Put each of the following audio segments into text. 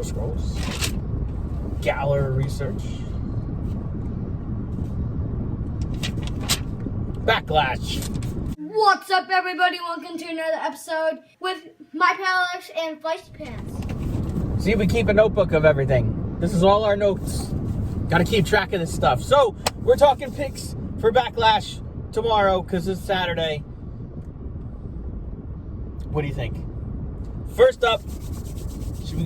Elder Scrolls. Galler research. Backlash. What's up, everybody? Welcome to another episode with my pal Alex and Feisty Pants. See, we keep a notebook of everything. This is all our notes. Got to keep track of this stuff. So, we're talking picks for Backlash tomorrow because it's Saturday. What do you think? First up, should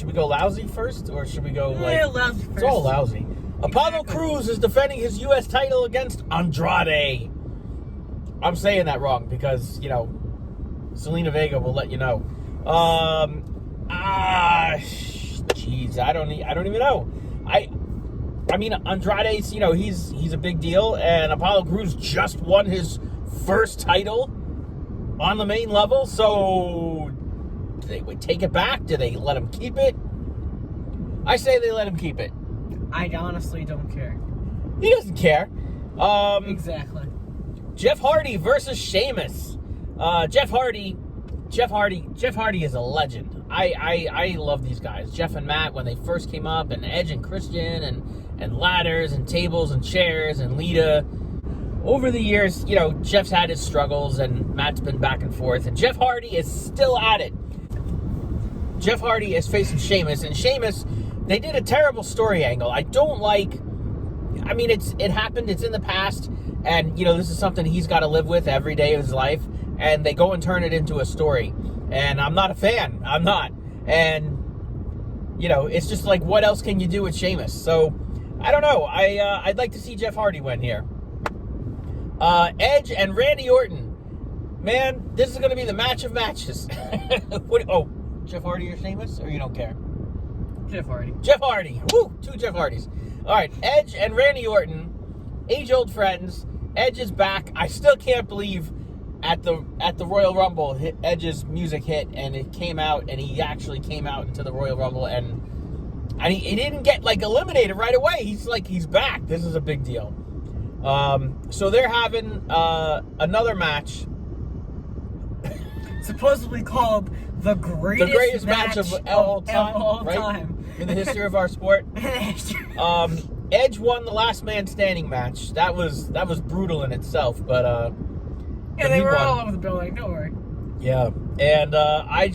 we go lousy first, or should we go lousy first? It's all lousy. Exactly. Apollo Crews is defending his U.S. title against Andrade. I'm saying that wrong because, you know, Selena Vega will let you know. Jeez, I don't even know. I mean, Andrade's, you know, he's a big deal, and Apollo Crews just won his first title on the main level, so do they take it back? Do they let him keep it? I say they let him keep it. I honestly don't care. He doesn't care. Exactly. Jeff Hardy versus Sheamus. Jeff Hardy is a legend. I love these guys. Jeff and Matt, when they first came up, and Edge and Christian, and ladders and tables and chairs and Lita. Over the years, you know, Jeff's had his struggles and Matt's been back and forth, and Jeff Hardy is still at it. Jeff Hardy is facing Sheamus, and Sheamus, they did a terrible story angle. I don't like, I mean, it happened, it's in the past, and, you know, this is something he's got to live with every day of his life, and they go and turn it into a story. And I'm not a fan. I'm not. And, you know, it's just like, what else can you do with Sheamus? So, I don't know. I'd like to see Jeff Hardy win here. Edge and Randy Orton. Man, this is going to be the match of matches. Jeff Hardy or Sheamus? Or you don't care? Jeff Hardy. Jeff Hardy. Woo! 2 Jeff Hardys. All right, Edge and Randy Orton. Age-old friends. Edge is back. I still can't believe at the Royal Rumble, Edge's music hit, and it came out, and he actually came out into the Royal Rumble, and he didn't get, like, eliminated right away. He's back. This is a big deal. So they're having another match. Supposedly called the greatest match of all time, right? In the history of our sport. Edge won the last man standing match. That was brutal in itself, but yeah, they were all over the building. Don't worry. Yeah, and I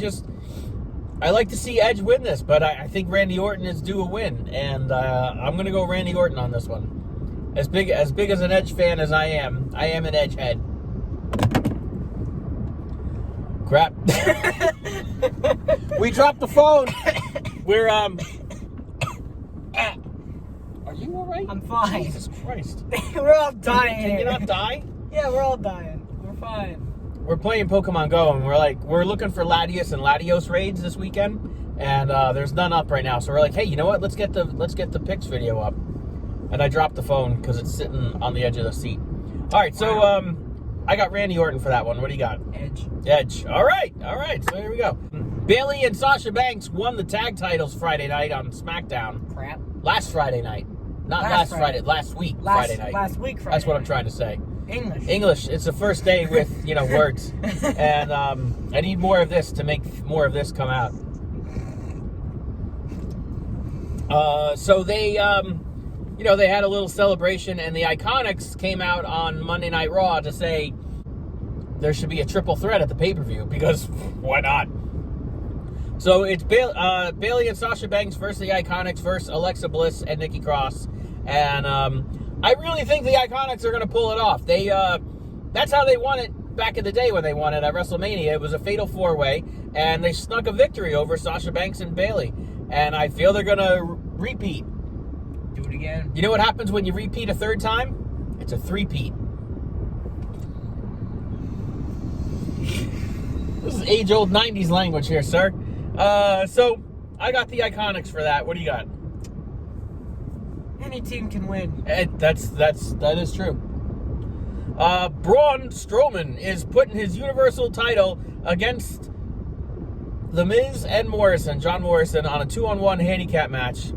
like to see Edge win this, but I think Randy Orton is due a win, and I'm gonna go Randy Orton on this one. As big as an Edge fan as I am an Edge head. Crap. We dropped the phone. We're Are you all right? I'm fine. Jesus Christ. We're all dying. Can you not die? Yeah, we're all dying. We're fine. We're playing Pokemon Go, and we're looking for Latios and Latios raids this weekend, and there's none up right now. So we're like, hey, you know what? Let's get the Pix video up. And I dropped the phone because it's sitting on the edge of the seat. All right, so I got Randy Orton for that one. What do you got? Edge. All right. So here we go. Bayley and Sasha Banks won the tag titles Friday night on SmackDown. Crap. Last Friday night. Not last Friday. Last week Friday night. Last week Friday That's what night. I'm trying to say. English. It's the first day with, you know, words. And I need more of this to make more of this come out. So they, you know, they had a little celebration, and the Iconics came out on Monday Night Raw to say there should be a triple threat at the pay-per-view, because why not? So it's Bayley and Sasha Banks versus the Iconics versus Alexa Bliss and Nikki Cross. And I really think the Iconics are going to pull it off. That's how they won it back in the day when they won it at WrestleMania. It was a fatal 4-way, and they snuck a victory over Sasha Banks and Bayley. And I feel they're going to repeat. Do it again. You know what happens when you repeat a third time? It's a three-peat. This is age-old 90s language here, sir. So I got the Iconics for that. What do you got? Any team can win. That is true. Braun Strowman is putting his Universal title against The Miz and John Morrison, on a 2-on-1 handicap match.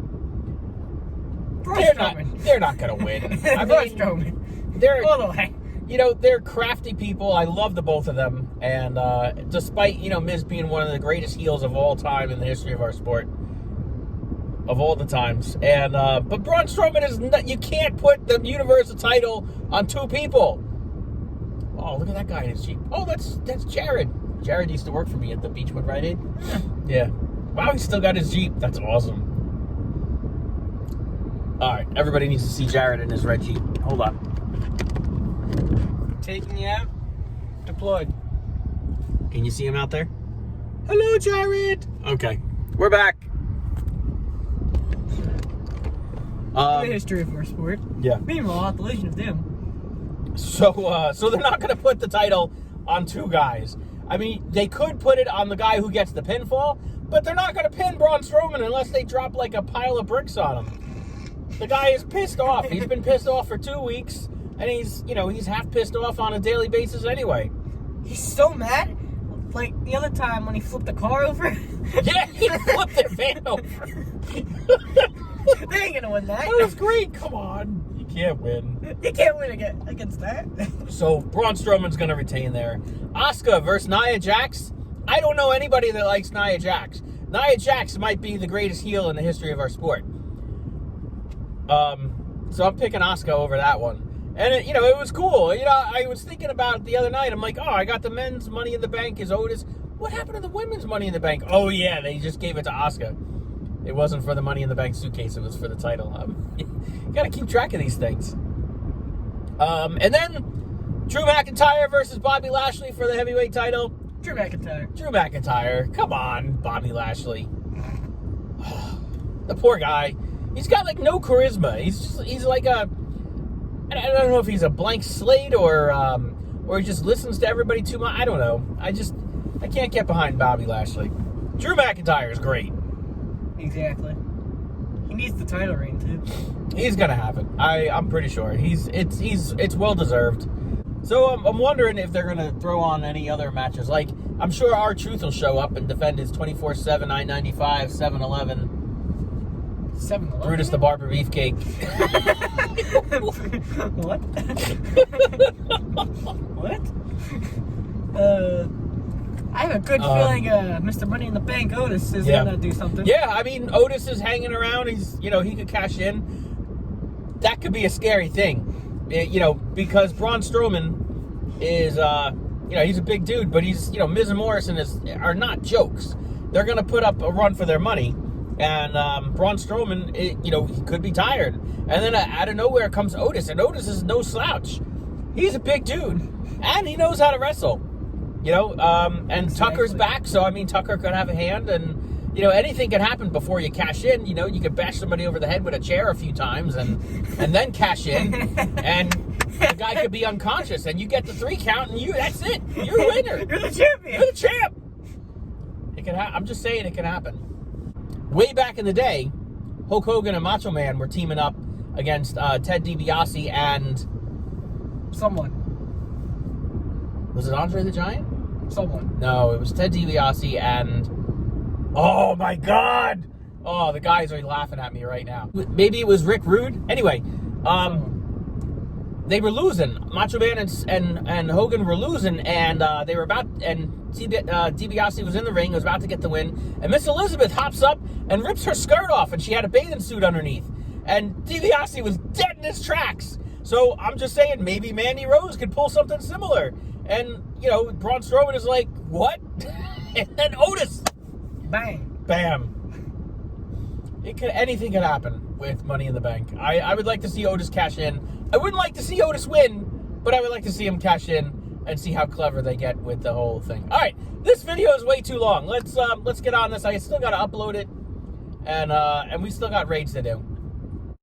They're not going to win. I mean, Strowman. They're all the way. You know, they're crafty people. I love the both of them. And despite, you know, Miz being one of the greatest heels of all time in the history of our sport, of all the times. And but Braun Strowman is not, you can't put the Universal title on two people. Oh, look at that guy in his Jeep. Oh, that's Jared. Jared used to work for me at the Beechwood Rite Aid. Yeah. Wow, he's still got his Jeep. That's awesome. All right, everybody needs to see Jared in his red Jeep. Hold on. Taking you out. Deployed. Can you see him out there? Hello, Jared. Okay, we're back. The history of our sport. Yeah. Meanwhile, the Legion of Doom. So they're not going to put the title on two guys. I mean, they could put it on the guy who gets the pinfall, but they're not going to pin Braun Strowman unless they drop like a pile of bricks on him. The guy is pissed off. He's been pissed off for 2 weeks, and he's half pissed off on a daily basis anyway. He's so mad. Like the other time when he flipped the car over. Yeah, he flipped the van over. They ain't gonna win that. That was great. Come on. You can't win. You can't win against that. So Braun Strowman's going to retain there. Asuka versus Nia Jax. I don't know anybody that likes Nia Jax. Nia Jax might be the greatest heel in the history of our sport. So I'm picking Asuka over that one. And, it was cool. I was thinking about it the other night. I'm like, oh, I got the men's Money in the Bank is Otis. What happened to the women's Money in the Bank? Oh, yeah, they just gave it to Asuka. It wasn't for the Money in the Bank suitcase. It was for the title. You got to keep track of these things. And then Drew McIntyre versus Bobby Lashley for the heavyweight title. Drew McIntyre. Drew McIntyre. Come on, Bobby Lashley. The poor guy. He's got like no charisma. He's like a, I don't know if he's a blank slate or he just listens to everybody too much. I don't know. I can't get behind Bobby Lashley. Drew McIntyre is great. Exactly. He needs the title reign too. He's gonna have it. I'm pretty sure. It's well deserved. So I'm wondering if they're gonna throw on any other matches. Like I'm sure R-Truth will show up and defend his 24/7 I-95 7-Eleven. 7-Eleven? Brutus the Barber Beefcake. What? What? I have a good feeling Mr. Money in the Bank Otis is gonna do something. Yeah, I mean Otis is hanging around. He's he could cash in. That could be a scary thing, because Braun Strowman is he's a big dude, but he's Miz and Morrison are not jokes. They're gonna put up a run for their money. And Braun Strowman, he could be tired. And then out of nowhere comes Otis. And Otis is no slouch. He's a big dude. And he knows how to wrestle. And exactly. Tucker's back. So, Tucker could have a hand. And, anything can happen before you cash in. You could bash somebody over the head with a chair a few times and then cash in. And the guy could be unconscious. And you get the 3 count and that's it. You're a winner. You're the champion. You're the champ. It can I'm just saying it can happen. Way back in the day, Hulk Hogan and Macho Man were teaming up against Ted DiBiase and someone. Was it Andre the Giant? Someone. No, it was Ted DiBiase and oh my God! Oh, the guys are laughing at me right now. Maybe it was Rick Rude. Anyway, they were losing. Macho Man and Hogan were losing, and they were about and DiBiase was in the ring, was about to get the win, and Miss Elizabeth hops up and rips her skirt off, and she had a bathing suit underneath. And DiBiase was dead in his tracks. So I'm just saying, maybe Mandy Rose could pull something similar. And, Braun Strowman is like, what? And then Otis. Bang. Bam. Anything could happen with Money in the Bank. I would like to see Otis cash in. I wouldn't like to see Otis win, but I would like to see him cash in and see how clever they get with the whole thing. All right, this video is way too long. Let's get on this. I still got to upload it, and we still got raids to do.